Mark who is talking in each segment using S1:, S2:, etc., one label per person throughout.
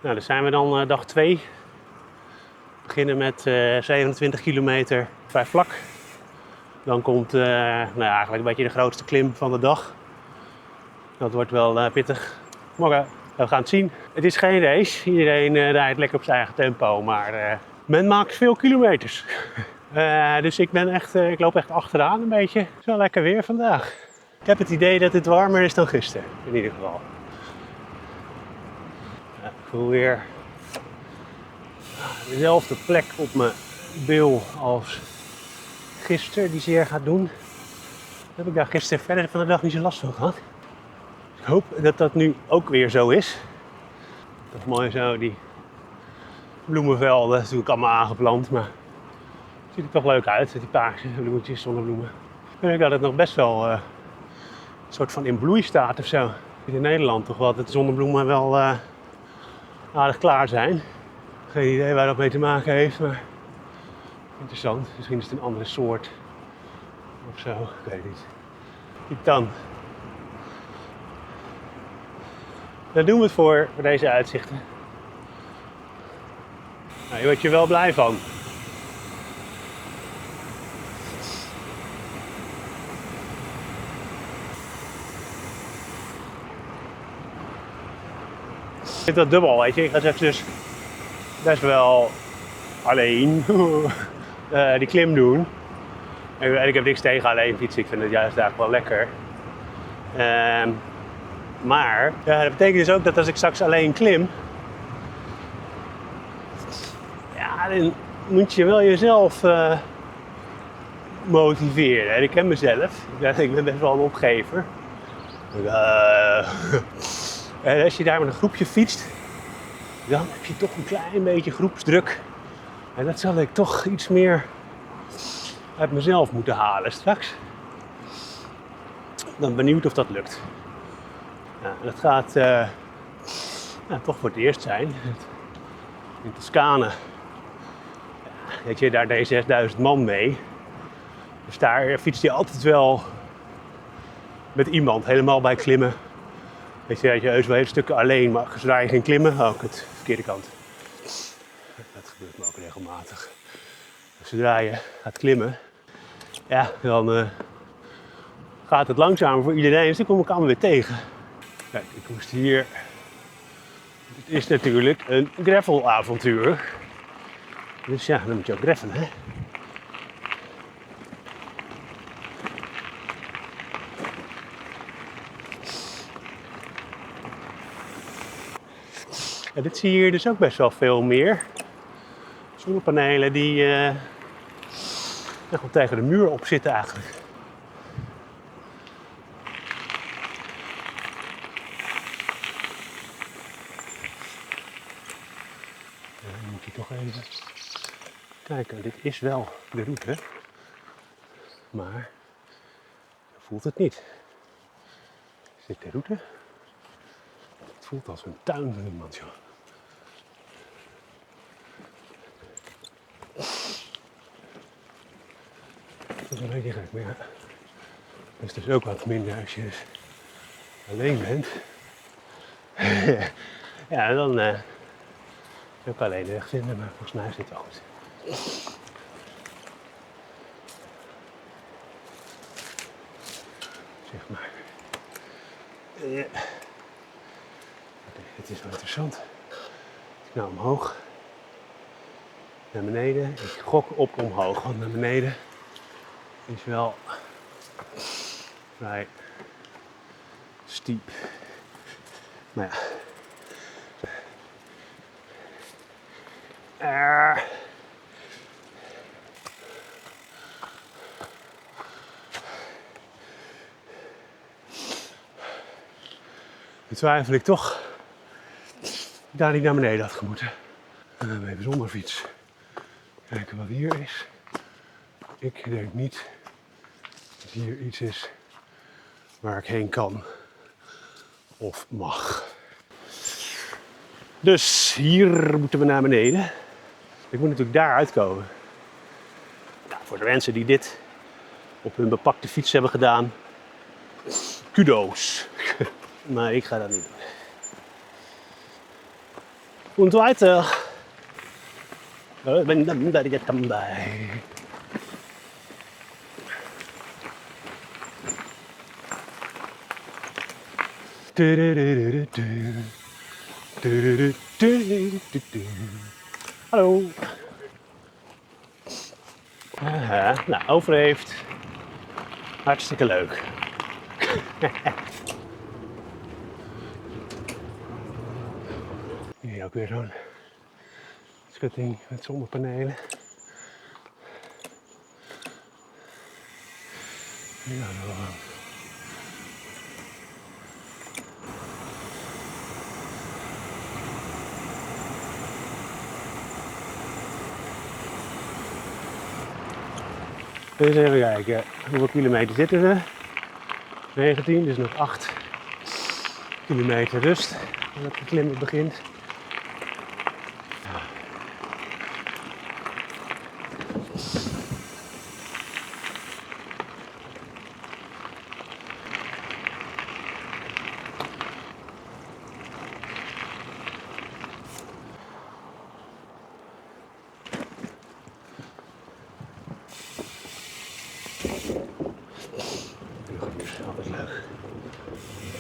S1: Nou, dan zijn we dan dag 2. We beginnen met 27 kilometer vrij vlak. Dan komt eigenlijk een beetje de grootste klim van de dag. Dat wordt wel pittig. Maar we gaan het zien. Het is geen race. Iedereen rijdt lekker op zijn eigen tempo. Maar men maakt veel kilometers. Dus ik loop echt achteraan een beetje. Het is wel lekker weer vandaag. Ik heb het idee dat het warmer is dan gisteren. In ieder geval. Ik voel weer dezelfde plek op mijn bil als gisteren die zeer gaat doen. Heb ik daar gisteren verder van de dag niet zo last van gehad. Ik hoop dat dat nu ook weer zo is. Dat is mooi zo, die bloemenvelden, natuurlijk allemaal aangeplant, maar het ziet er toch leuk uit, die paarse bloemetjes, zonnebloemen. Ik denk dat het nog best wel een soort van in bloei staat of zo. In Nederland toch wel dat de zonnebloemen wel aardig klaar zijn. Geen idee waar dat mee te maken heeft, maar interessant. Misschien is het een andere soort of zo, ik weet het niet. Titan. Daar doen we het voor deze uitzichten. Nou, je wordt je wel blij van. Ik vind dat dubbel, weet je. Ik ga straks dus best wel alleen die klim doen. En ik heb niks tegen alleen fietsen. Ik vind het juist daar wel lekker. Maar ja, dat betekent dus ook dat als ik straks alleen klim, ja, dan moet je wel jezelf motiveren. En ik ken mezelf. Ik ben best wel een opgever. En als je daar met een groepje fietst, dan heb je toch een klein beetje groepsdruk. En dat zal ik toch iets meer uit mezelf moeten halen straks. Ik ben benieuwd of dat lukt. Nou, dat gaat toch voor het eerst zijn. In Toscane. Weet je, daar deed 6000 man mee. Dus daar fietst je altijd wel met iemand, helemaal bij klimmen. Weet je, dat je heus wel hele stukken alleen, maar zodra je ging klimmen, ook het verkeerde kant. Dat gebeurt me ook regelmatig. Dus zodra je gaat klimmen, ja, dan gaat het langzamer voor iedereen. Dus dan kom ik allemaal weer tegen. Kijk, ik moest hier. Het is natuurlijk een gravelavontuur. Dus ja, dan moet je ook gravelen, hè. Ja, dit zie je hier dus ook best wel veel meer. Zonnepanelen die gewoon tegen de muur op zitten eigenlijk. Dan moet je toch even kijken. Dit is wel de route. Maar je voelt het niet. Is dit de route? Het voelt als een tuin van iemand, joh. Dat is een beetje gek, maar ja. Dat is dus ook wat minder als je dus alleen bent. Ja, dan is het ook alleen de weg vinden, maar volgens mij is dit wel goed. Zeg maar. Okay, dit is wel interessant. Ik nou omhoog, naar beneden. Ik gok op omhoog, want naar beneden is wel vrij steep. Maar ja. Dan twijfel ik toch daar niet naar beneden had gemoeten. Even zonder fiets. Kijken wat hier is. Ik denk niet dat hier iets is waar ik heen kan of mag. Dus hier moeten we naar beneden. Ik moet natuurlijk daar uitkomen. Nou, voor de mensen die dit op hun bepakte fiets hebben gedaan, kudo's. Maar ik ga dat niet doen. Und weiter. Wenn dann da jetzt dabei. Hallo. Nou, overleefd. Hartstikke leuk. Hier ook weer zo'n schutting met zonnepanelen. Ja, dus even kijken, hoeveel kilometer zitten we? 19, dus nog 8 kilometer rust voordat de klimmen begint. Altijd leuk.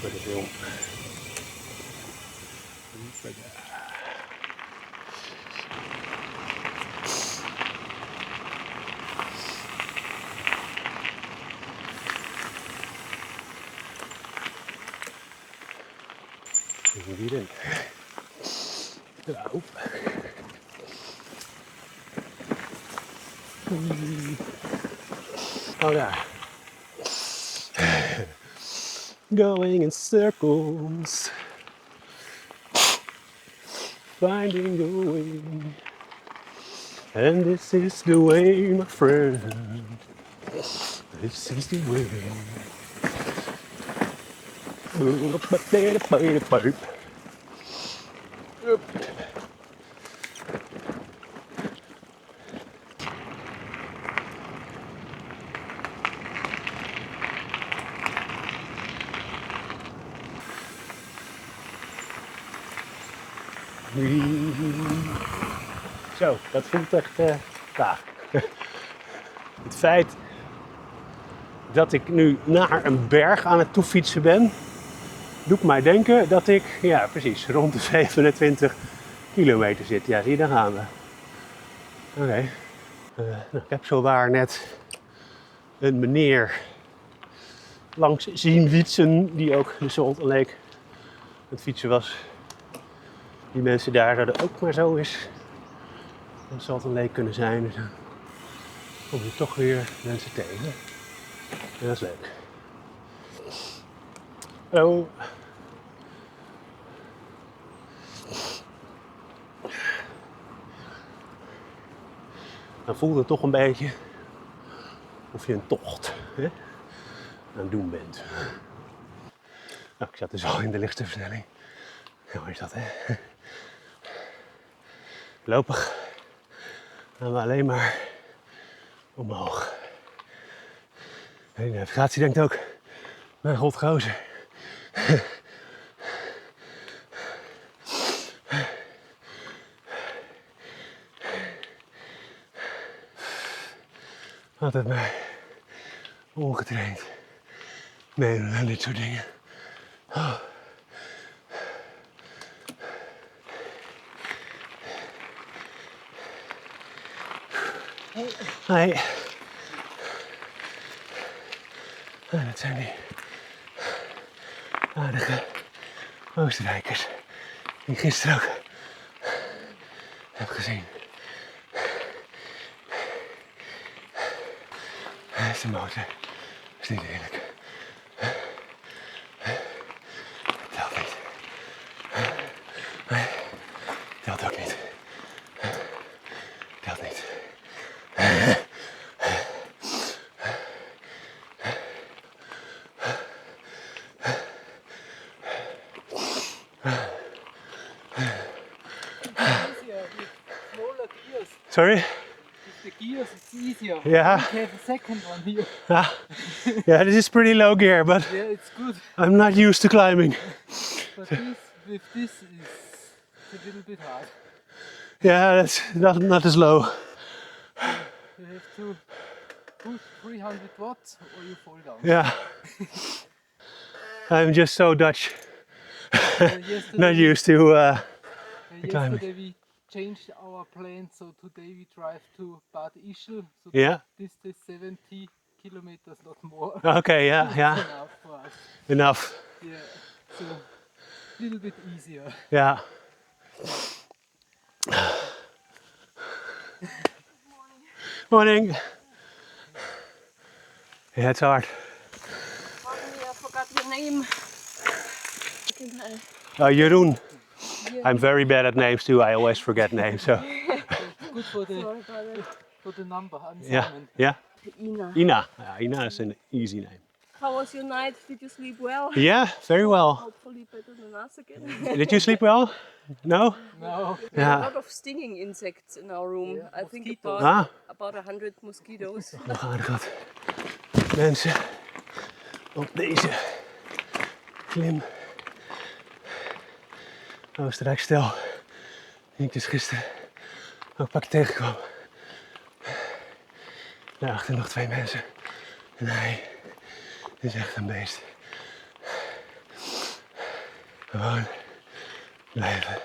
S1: Voor de film. Even hierin. Nou. Oh daar. Going in circles, finding the way, and this is the way, my friend. This is the way. Zo, dat voelt echt gaaf. Het feit dat ik nu naar een berg aan het toefietsen ben, doet mij denken dat ik, ja precies, rond de 27 kilometer zit. Ja, zie je, daar gaan we. Oké. Nou, ik heb zowaar net een meneer langs zien fietsen, die ook de Salt Lake aan het fietsen was. Die mensen daar zouden ook maar zo eens een Salt Lake kunnen zijn. Dus dan kom je toch weer mensen tegen. En dat is leuk. Hallo. Dan voelt het toch een beetje of je een tocht aan het doen bent. Nou, ik zat dus al in de lichte versnelling. Ja, waar is dat, hè? Voorlopig gaan we alleen maar omhoog. De navigatie denkt ook, mijn god gozer. Altijd maar ongetraind meedoen aan dit soort dingen. Oh. Hi. Ah, dat zijn die aardige Oostenrijkers die ik gisteren ook heb gezien. Dat is de motor. Dat is niet eerlijk. Telt niet. Nee, telt ook niet. Telt niet. Sorry?
S2: The gears is easier.
S1: Yeah.
S2: You have a second one here.
S1: Yeah, this is pretty low gear, but
S2: Yeah, it's good.
S1: I'm not used to climbing.
S2: But this, with this is it's a little bit hard.
S1: Yeah, that's not as low.
S2: You have to push 300 watts or you fall down.
S1: Yeah. I'm just so Dutch. Not used to climbing.
S2: Yesterday we changed our plan, so today we drive to Bad Ischl. So
S1: Yeah.
S2: this is 70 kilometers, not more.
S1: Okay, yeah, yeah.
S2: Enough for us.
S1: Enough.
S2: Yeah, so a little bit easier.
S1: Yeah. Morning. Yeah, it's hard.
S3: Pardon me, I forgot your name.
S1: Jeroen. I'm very bad at names too. I always forget names. So
S2: Good for the
S3: Sorry about it.
S2: for the number. I'm
S1: yeah,
S2: Simon.
S1: yeah.
S3: Ina.
S1: Ina. Ina is an easy name.
S3: How was your night? Did you sleep well?
S1: Yeah, very well.
S3: Hopefully better than us again.
S1: Did you sleep well? No?
S2: No.
S3: We have a
S1: Yeah.
S3: lot of stinging insects in our room.
S2: Yeah,
S3: I think
S2: mosquitoes.
S3: about 100 mosquitoes.
S1: We gaan er mensen op deze klim. Oostenrijkstel. Die ik dus gisteren ook pak tegenkwam. Daarachter nog 2 mensen. En hij is echt een beest. Gewoon blijven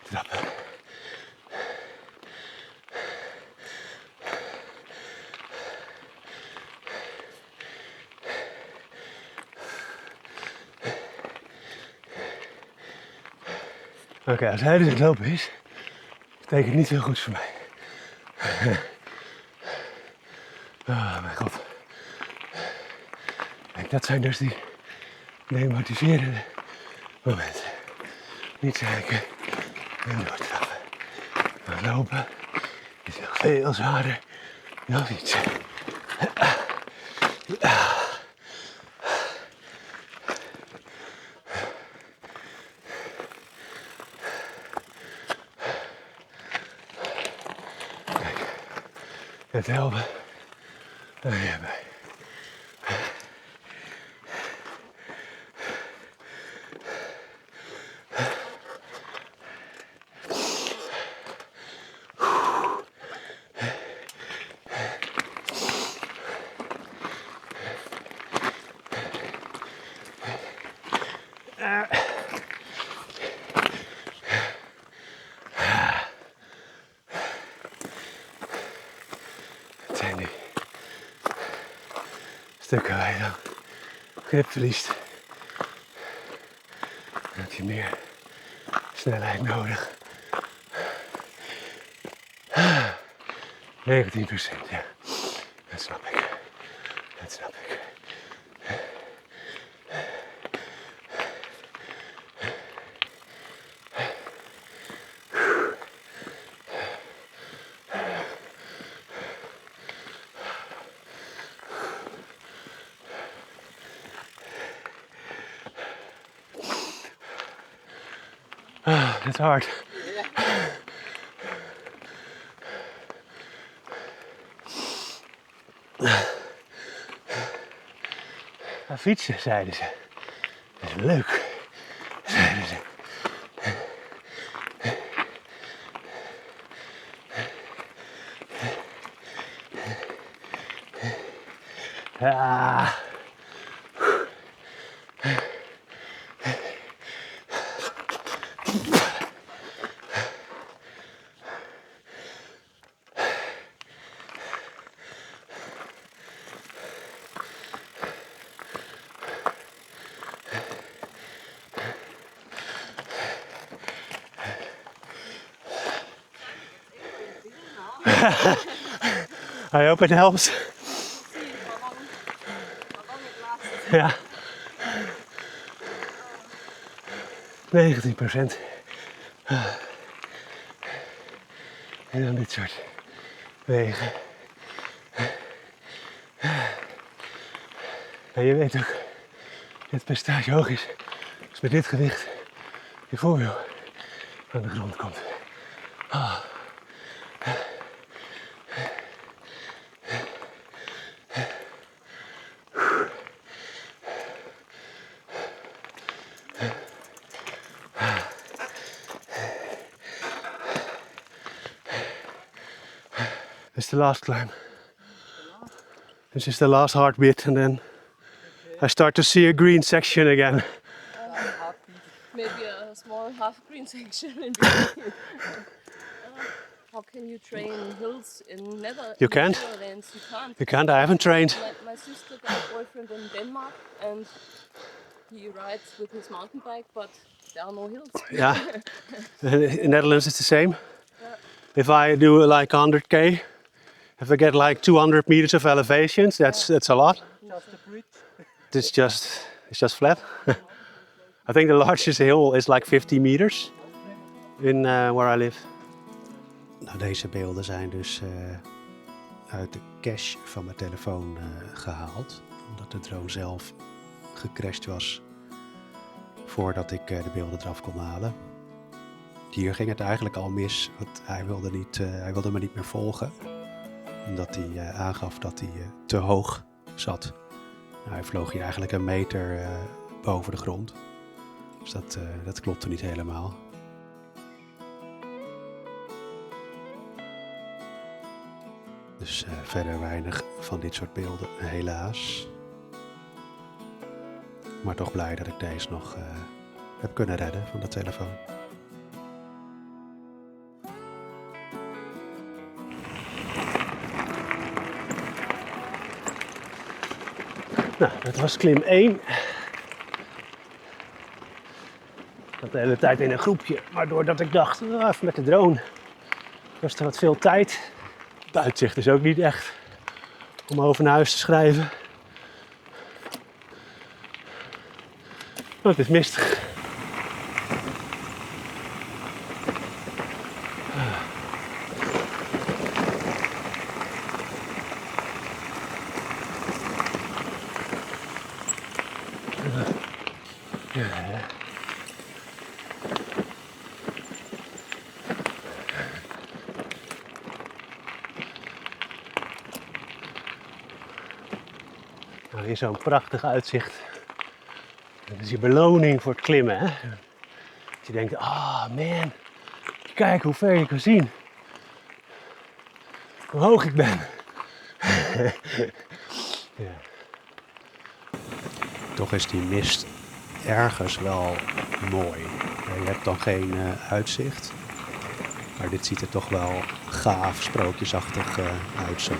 S1: trappen. Oké, als hij dus aan het lopen is, betekent niet heel goed voor mij. Oh mijn god. Kijk, dat zijn dus die demotiverende momenten. Niet zeiken en doortrappen. Maar lopen is nog veel zwaarder dan fietsen. Het helpen. Daar hierbij. Het zijn die stukken waar je dan grip verliest. Dan heb je meer snelheid nodig. 19%, ja. Dat snap ik. Dat snap ik. It's hard. Ga fietsen, zeiden ze. Dat is leuk, zeiden ze. Ah. I hope it helps. Ja. 19%. En dan dit soort wegen. En je weet ook, het percentage hoog is als met dit gewicht je voorwiel aan de grond komt. Ah. It's the last climb. This is the last hard bit, and then I start to see a green section again.
S3: Maybe a small half green section in between. How can you train hills in
S1: You can't?
S3: Netherlands? You can't.
S1: You can't, I haven't trained.
S3: My sister got a boyfriend in Denmark and he rides with his mountain bike, but there are no hills.
S1: Yeah. In Netherlands it's the same. If I do like 100k, if I get like 200 meters of elevations, that's a lot.
S2: Just a bridge.
S1: It's just flat. I think the largest hill is like 50 meters in where I live. Nou, deze beelden zijn dus uit de cache van mijn telefoon gehaald. Omdat de drone zelf gecrashed was voordat ik de beelden eraf kon halen. Hier ging het eigenlijk al mis, want hij wilde me niet meer volgen. Omdat hij aangaf dat hij te hoog zat. Nou, hij vloog hier eigenlijk een meter boven de grond. Dus dat klopte niet helemaal. Dus verder weinig van dit soort beelden, helaas. Maar toch blij dat ik deze nog heb kunnen redden van de telefoon. Nou, dat was klim 1. Ik zat de hele tijd in een groepje, maar doordat ik dacht, even met de drone, was er wat veel tijd. Het uitzicht is ook niet echt om over naar huis te schrijven. Oh, het is mistig. Nou, hier zo'n prachtig uitzicht. Dat is je beloning voor het klimmen, hè? Dat je denkt, man, kijk hoe ver je kan zien. Hoe hoog ik ben. Ja. Toch is die mist ergens wel mooi. Je hebt dan geen uitzicht. Maar dit ziet er toch wel gaaf, sprookjesachtig uit zo.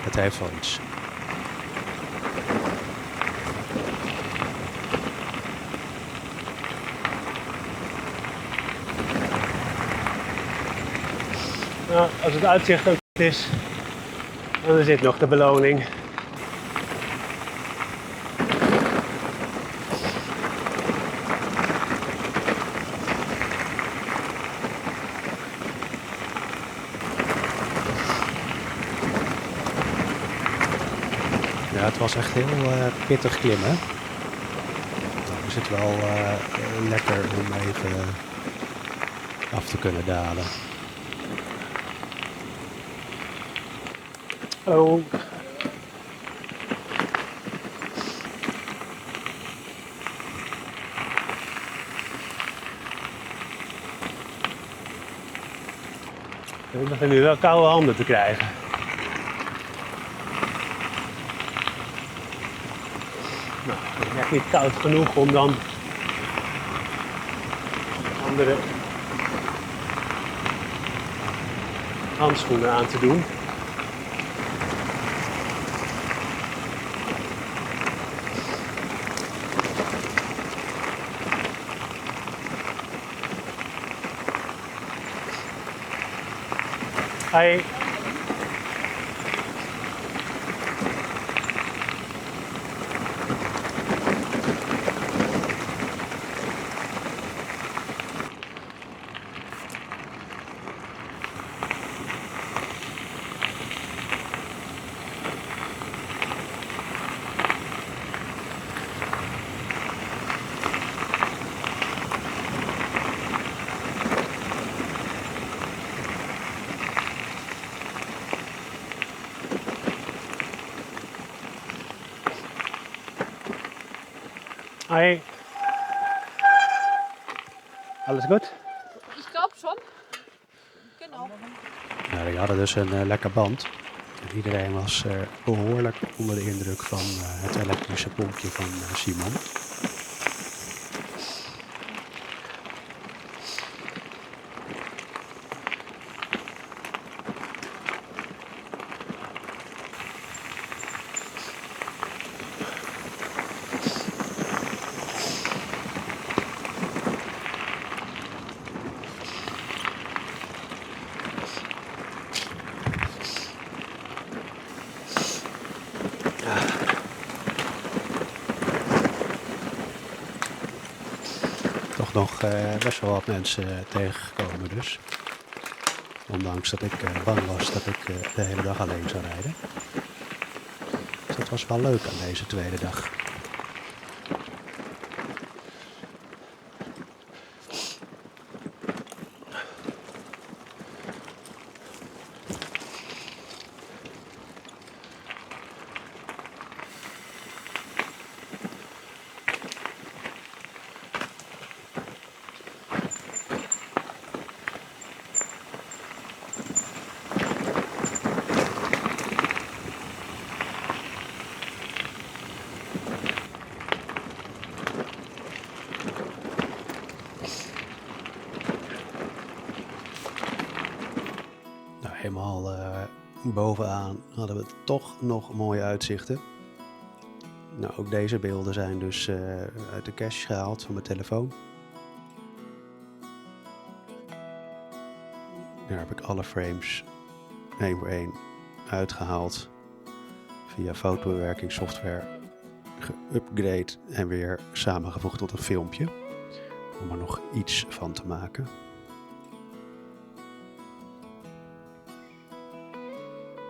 S1: Het heeft wel iets. Nou, als het uitzicht ook goed is, dan is dit nog de beloning. Ja, het was echt heel pittig klimmen. Dan is het wel lekker om even af te kunnen dalen. Hallo. Ik begin nu wel koude handen te krijgen. Nou, het is echt niet koud genoeg om dan andere handschoenen aan te doen. Hi. Hi. Alles gut?
S3: Ich glaube schon.
S4: Nou, die hadden dus een lekker band. En iedereen was behoorlijk onder de indruk van het elektrische pompje van Simon. Toch nog best wel wat mensen tegengekomen dus. Ondanks dat ik bang was dat ik de hele dag alleen zou rijden. Dus dat was wel leuk aan deze tweede dag. Helemaal bovenaan hadden we toch nog mooie uitzichten. Nou, ook deze beelden zijn dus uit de cache gehaald van mijn telefoon. Daar heb ik alle frames 1 voor 1 uitgehaald. Via fotobewerkingssoftware geüpgrade en weer samengevoegd tot een filmpje. Om er nog iets van te maken.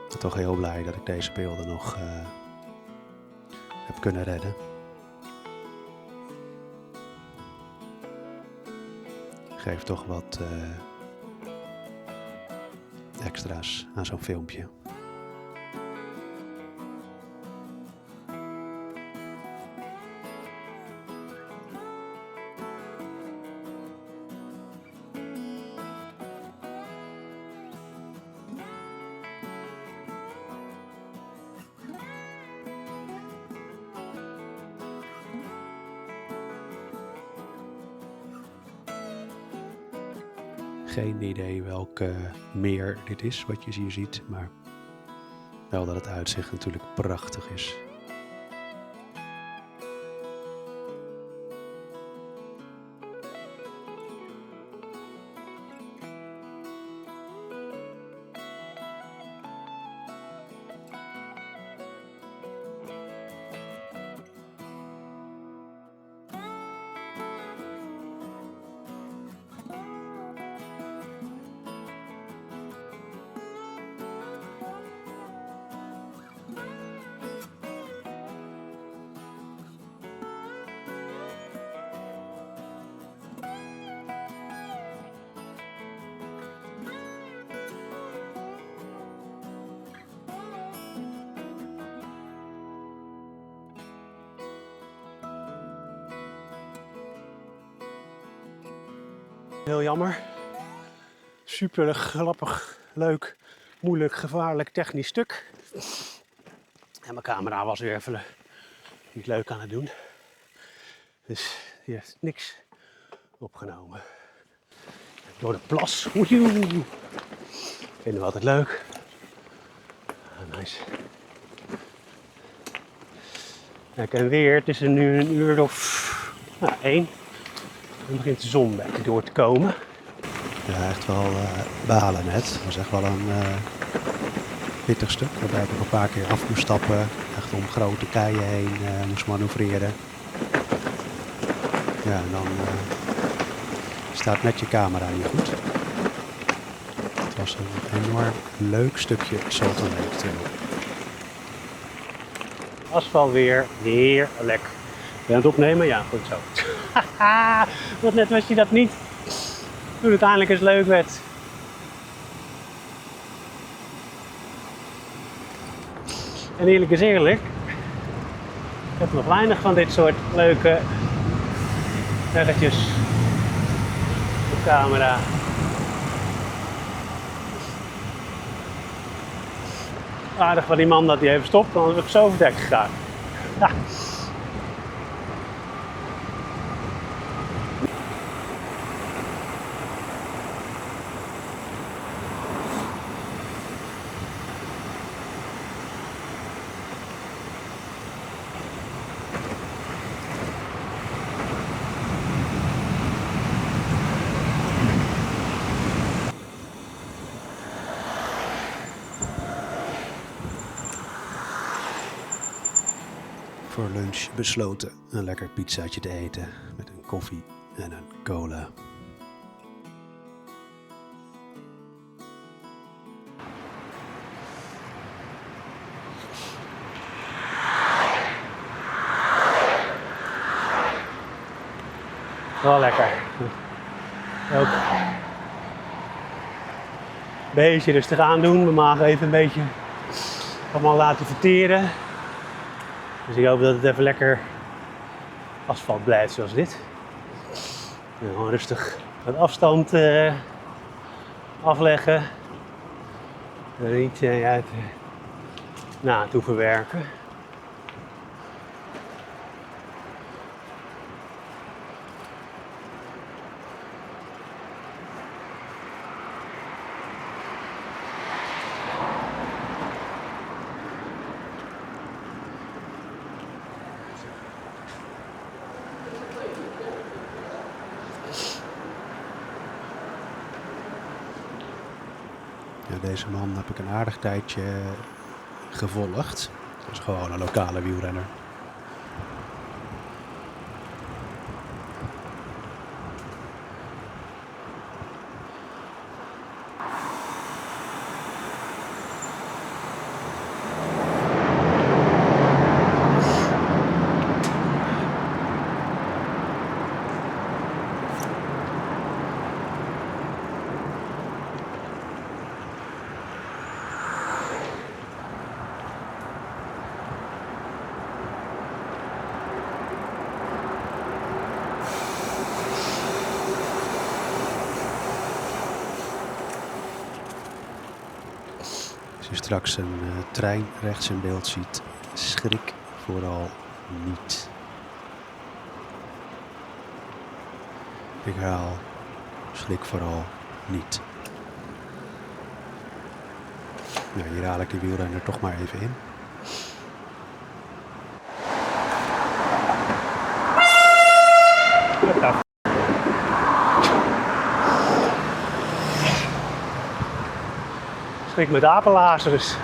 S4: Ik ben toch heel blij dat ik deze beelden nog heb kunnen redden. Geef toch wat extra's aan zo'n filmpje. Geen idee welk meer dit is wat je hier ziet, maar wel dat het uitzicht natuurlijk prachtig is.
S1: Heel jammer. Super grappig, leuk, moeilijk, gevaarlijk, technisch stuk. En mijn camera was weer even niet leuk aan het doen. Dus die heeft niks opgenomen. Door de plas. Woejoe. Vinden we altijd leuk. Nice. Kijk, en weer, het is er nu een uur of 1. Dan begint de zon bij door te komen.
S4: Ja, echt wel balen net. Dat was echt wel een pittig stuk. Waarbij ik ook een paar keer af moest stappen. Echt om grote keien heen moest manoeuvreren. Ja, en dan staat net je camera niet goed. Het was een enorm leuk stukje Salton Lake Trail.
S1: Asfalt weer, heerlijk. Ben je aan het opnemen? Ja, goed zo. Want net was je dat niet. Toen het eindelijk eens leuk werd. En eerlijk is eerlijk. Ik heb nog weinig van dit soort leuke weggetjes op camera. Aardig van die man dat hij even stopt, anders was ik zo over het dek gegaan. Ja.
S4: Voor lunch besloten een lekker pizzaatje te eten met een koffie en een cola.
S1: Wel lekker. Ook een beetje rustig aandoen. Mijn maag even een beetje allemaal laten verteren. Dus ik hoop dat het even lekker asfalt blijft zoals dit. En gewoon rustig wat afstand afleggen. Er niet uit naartoe verwerken.
S4: Ja, deze man heb ik een aardig tijdje gevolgd. Dat is gewoon een lokale wielrenner. Als je straks een trein rechts in beeld ziet, schrik vooral niet. Ik herhaal, schrik vooral niet. Nou, hier haal ik de wielrenner toch maar even in.
S1: Schrik met apenlazers.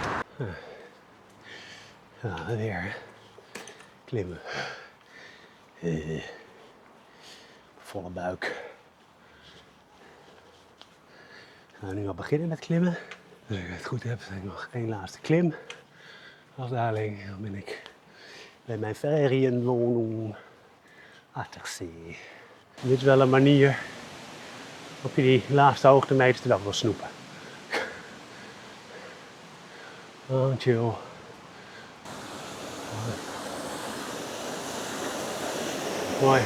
S1: Ja, weer klimmen. Volle buik. We gaan nu al beginnen met klimmen. Als ik het goed heb, heb ik nog één laatste klim. Als dadelijk dan ben ik bij mijn ferienwoning Attersee. Dit is wel een manier waarop je die laatste hoogtemeters er wel wil snoepen. Oh, chill. Mooi.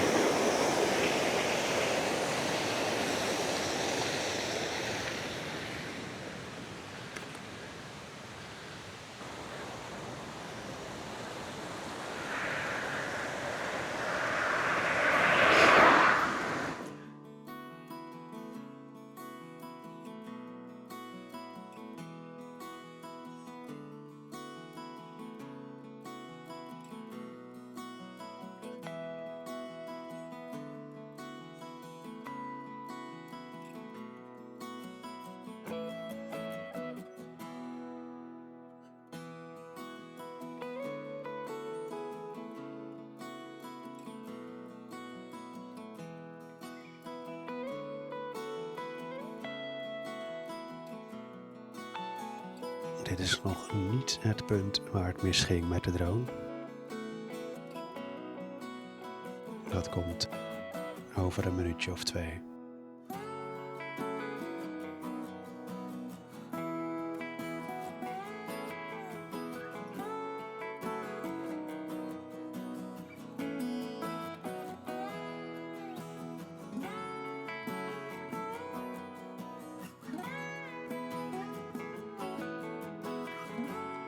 S4: Dit is nog niet het punt waar het misging met de drone. Dat komt over een minuutje of 2.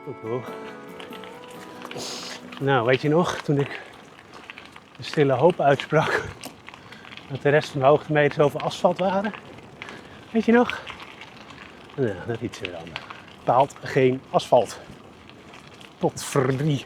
S1: Oh. Nou, weet je nog, toen ik de stille hoop uitsprak dat de rest van de hoogtemeters over asfalt waren? Weet je nog? Nou, dat iets weer anders. Bepaald geen asfalt. Tot verdrie.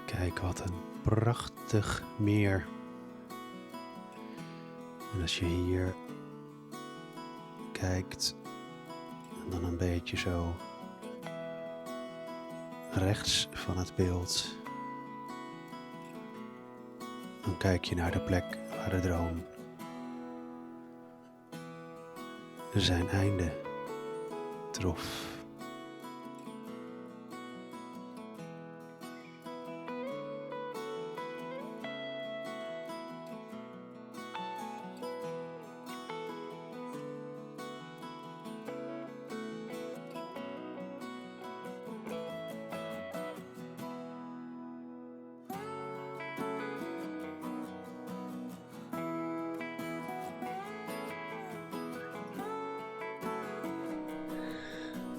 S4: Kijk, wat een prachtig meer. En als je hier kijkt en dan een beetje zo rechts van het beeld, dan kijk je naar de plek waar de drone zijn einde trof.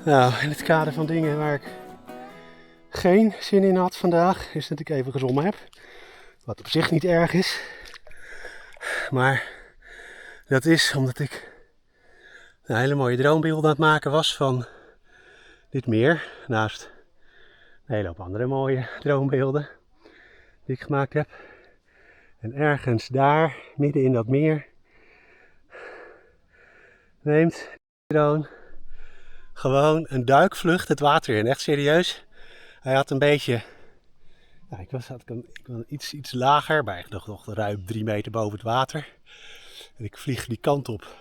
S4: Nou, in het kader van dingen waar ik geen zin in had vandaag, is dat ik even gezwommen heb. Wat op zich niet erg is. Maar dat is omdat ik een hele mooie droombeeld aan het maken was van dit meer. Naast een hele hoop andere mooie droombeelden die ik gemaakt heb. En ergens daar, midden in dat meer, neemt de drone gewoon een duikvlucht het water in. Echt serieus. Hij had een beetje... Nou, ik was iets lager, maar echt nog ruim 3 meter boven het water. En ik vlieg die kant op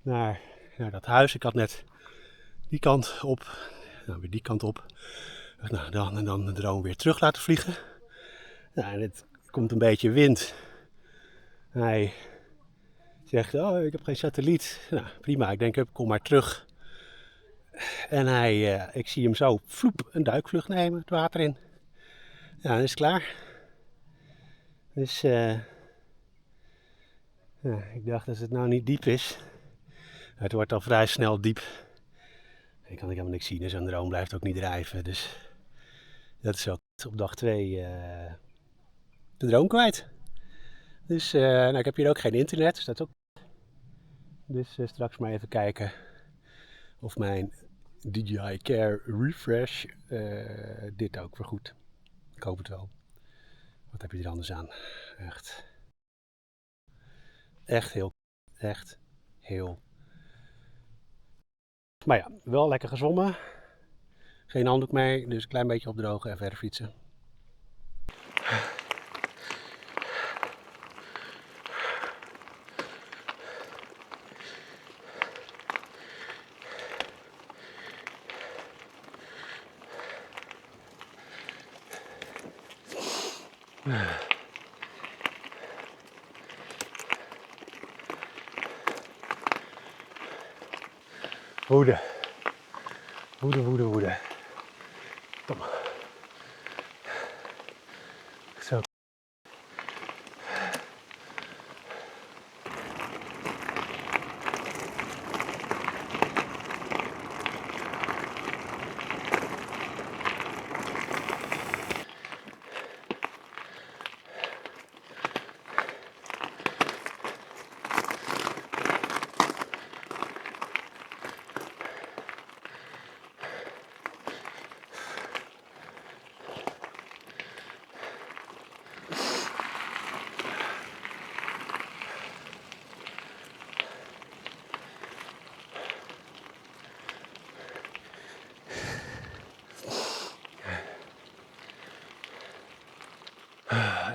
S4: naar dat huis. Ik had net die kant op, weer die kant op. Nou, dan de drone weer terug laten vliegen. Nou, en het komt een beetje wind. Hij zegt, oh, ik heb geen satelliet. Nou, prima, ik denk, kom maar terug. En ik zie hem zo, vloep, een duikvlucht nemen, het water in. Ja, dan is het klaar. Dus ik dacht, als het nou niet diep is, het wordt al vrij snel diep. Ik kan helemaal niks zien, dus een drone blijft ook niet drijven. Dus dat is ook op dag 2 de drone kwijt. Dus nou, ik heb hier ook geen internet, dus dat is ook. Dus straks maar even kijken of mijn DJI Care Refresh dit ook vergoedt. Ik hoop het wel. Wat heb je er anders aan? Echt heel. Maar ja, wel lekker gezwommen. Geen handdoek mee, dus een klein beetje opdrogen en verder fietsen.
S1: Woede. Kom. Zo.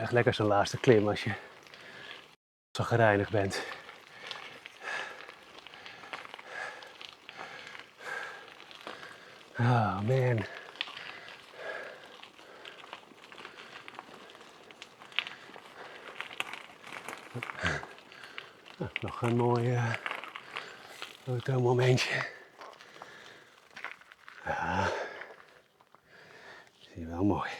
S1: Echt lekker zo'n laatste klim als je zo gereinigd bent. Oh man. Nou, nog een mooi fotomomentje. Ja, zie je wel mooi.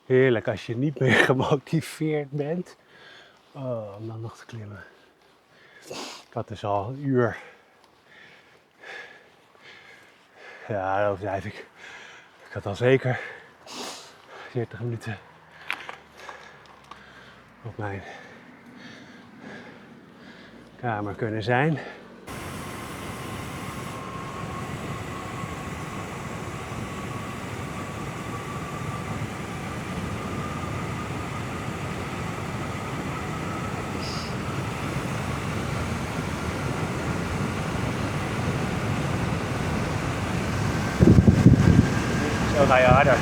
S1: Heerlijk als je niet meer gemotiveerd bent om dan nog te klimmen. Ik had dus al een uur. Ja, dat overdrijf ik. Ik had al zeker 40 minuten op mijn kamer kunnen zijn. Zo ga je harder.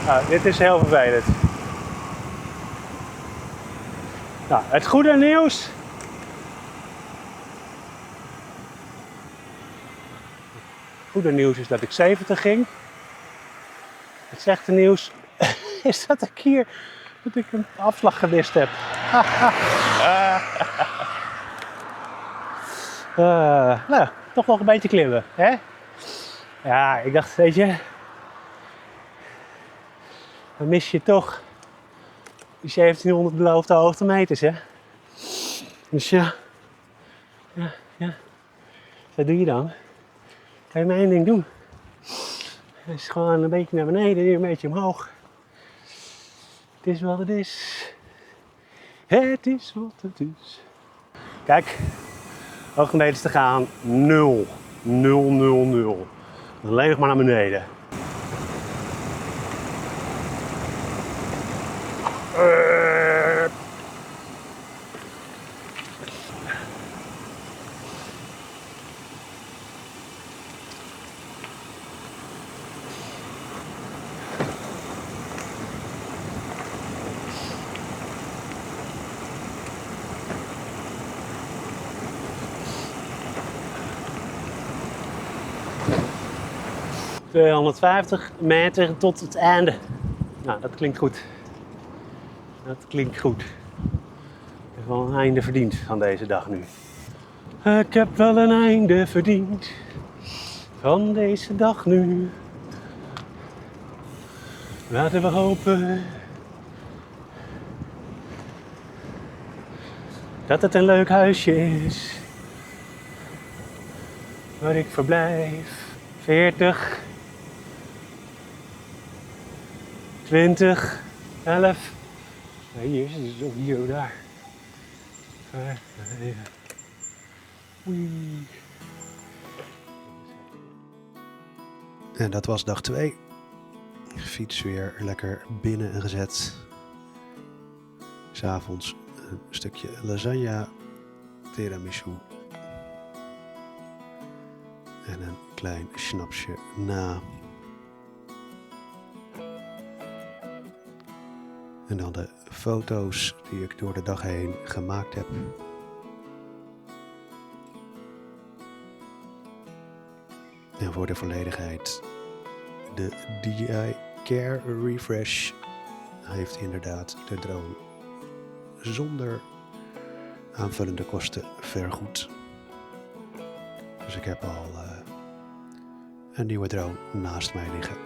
S1: Nou, dit is heel vervelend. Nou, het goede nieuws. Het goede nieuws is dat ik 70 ging. Het slechte nieuws is dat ik een afslag gemist heb. Nou, toch nog een beetje klimmen, hè? Ja, ik dacht, weet je, dan mis je toch die 1700 beloofde hoogtemeters, hè? Dus ja, wat doe je dan? Kan je maar één ding doen. Het is gewoon een beetje naar beneden, hier een beetje omhoog. Het is wat het is. Het is wat het is. Kijk, hoogtemeters te gaan, 0. 0, 0, 0. Alleen nog maar naar beneden. ...250 meter tot het einde. Nou, dat klinkt goed. Dat klinkt goed. Ik heb wel een einde verdiend van deze dag nu. Ik heb wel een einde verdiend van deze dag nu. Laten we hopen dat het een leuk huisje is waar ik verblijf. 40, 20, 11. Nee, hier is het ook hier, daar. 5, 7. Wee.
S4: En dat was dag 2. Fiets weer lekker binnen gezet. 'S Avonds een stukje lasagne, tiramisu en een klein snapsje na. En dan de foto's die ik door de dag heen gemaakt heb. En voor de volledigheid, de DJI Care Refresh heeft inderdaad de drone zonder aanvullende kosten vergoed. Dus ik heb al een nieuwe drone naast mij liggen.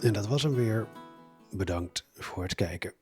S4: En dat was hem weer. Bedankt voor het kijken.